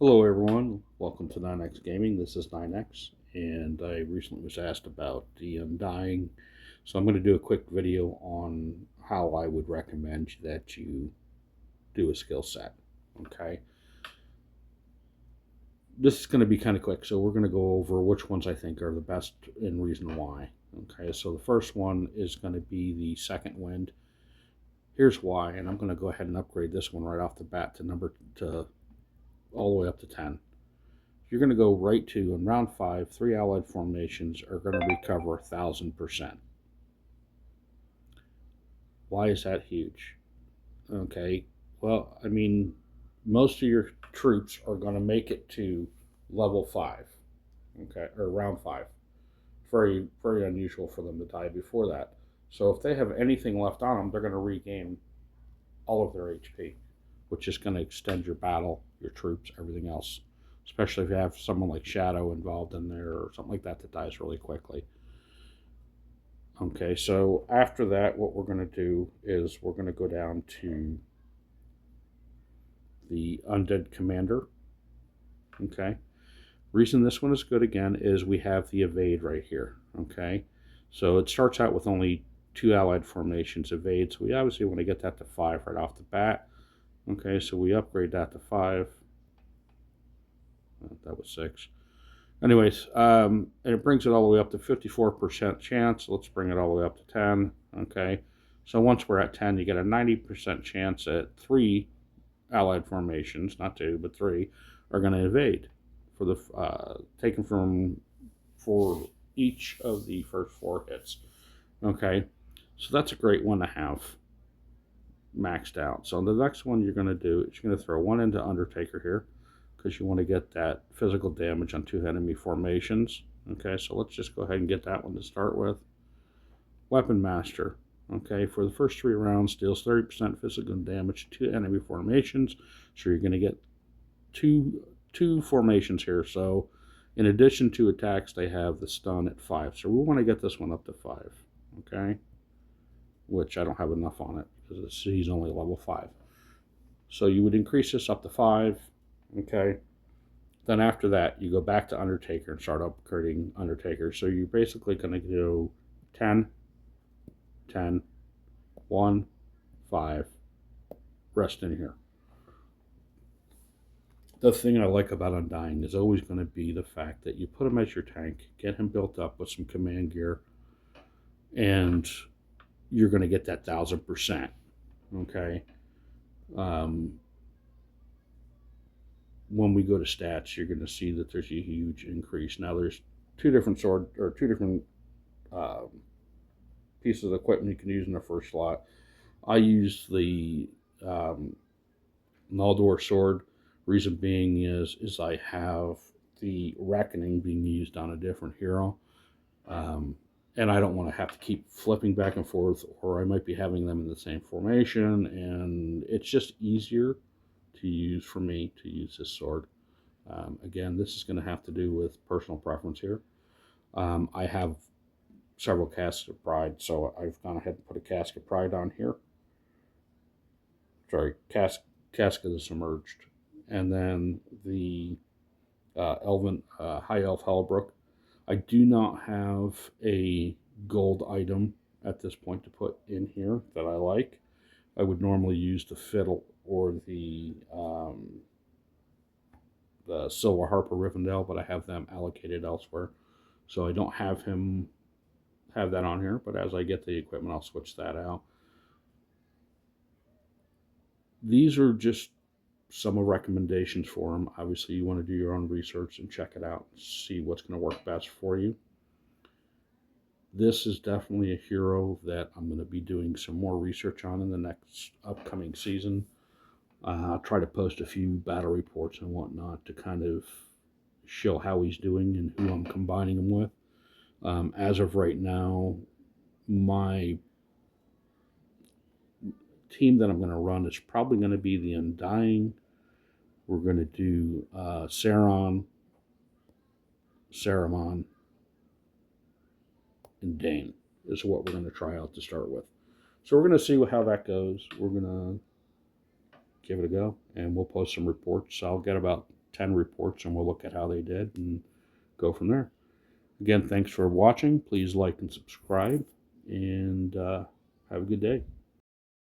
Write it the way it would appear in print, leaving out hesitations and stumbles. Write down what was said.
Hello everyone, welcome to 9X Gaming. This is 9X, and I recently was asked about the Undying, so I'm going to do a quick video on how I would recommend that you do a skill set. Okay, this is going to be kind of quick, so we're going to go over which ones I think are the best and reason why. Okay, so the first one is going to be the second wind. Here's why, and I'm going to go ahead and upgrade this one right off the bat to all the way up to 10. You're going to go right to, in round 5, 3 allied formations are going to recover 1,000%. Why is that huge? Okay, well, I mean, most of your troops are going to make it to level 5, okay, or round 5. Very, very unusual for them to die before that. So if they have anything left on them, they're going to regain all of their HP, which is going to extend your battle, your troops, everything else. Especially if you have someone like Shadow involved in there or something like that that dies really quickly. Okay, so after that, what we're going to do is we're going to go down to the Undead Commander. Okay, reason this one is good again is we have the evade right here. Okay, so it starts out with only 2 allied formations evade, so we obviously want to get that to 5 right off the bat. Okay, so we upgrade that to 5. That was 6. Anyways, and it brings it all the way up to 54% chance. Let's bring it all the way up to 10. Okay, so once we're at 10, you get a 90% chance that 3 allied formations, not 2, but 3, are going to evade for the taken from for each of the first 4 hits. Okay, so that's a great one to have maxed out. So the next one you're going to do is you're going to throw 1 into Undertaker here, because you want to get that physical damage on 2 enemy formations. Okay, so let's just go ahead and get that one to start with. Weapon Master. Okay, for the first 3 rounds, deals 30% physical damage to enemy formations. So you're going to get two formations here. So in addition to attacks, they have the stun at 5. So we want to get this one up to 5. Okay, which I don't have enough on it because he's only level 5. So you would increase this up to 5. Okay, then after that you go back to Undertaker and start upgrading Undertaker. So you're basically going to go 10, 10, 1, 5, rest in here. The thing I like about Undying is always going to be the fact that you put him as your tank, get him built up with some command gear, and you're going to get that 1,000%. Okay, when we go to stats, you're going to see that there's a huge increase. Now there's two different pieces of equipment you can use in the first slot. I use the Noldor sword. Reason being is I have the Reckoning being used on a different hero, and I don't want to have to keep flipping back and forth, or I might be having them in the same formation, and it's just easier to use for me to use this sword. Again, this is going to have to do with personal preference here. I have several Casks of Pride, so I've gone ahead and put a Cask of Pride on here. Sorry, Cask of the Submerged. And then the High Elf Hellbrook. I do not have a gold item at this point to put in here that I like. I would normally use the Fiddle or the Silver Harper Rivendell, but I have them allocated elsewhere. So I don't have that on here, but as I get the equipment, I'll switch that out. These are just some of recommendations for them. Obviously, you want to do your own research and check it out, see what's going to work best for you. This is definitely a hero that I'm going to be doing some more research on in the next upcoming season. I'll try to post a few battle reports and whatnot to kind of show how he's doing and who I'm combining him with. As of right now, my team that I'm going to run is probably going to be the Undying. We're going to do Saruman, and Dane is what we're going to try out to start with. So we're going to see how that goes. We're going to give it a go, and we'll post some reports. I'll get about 10 reports, and we'll look at how they did and go from there. Again, thanks for watching. Please like and subscribe, and have a good day.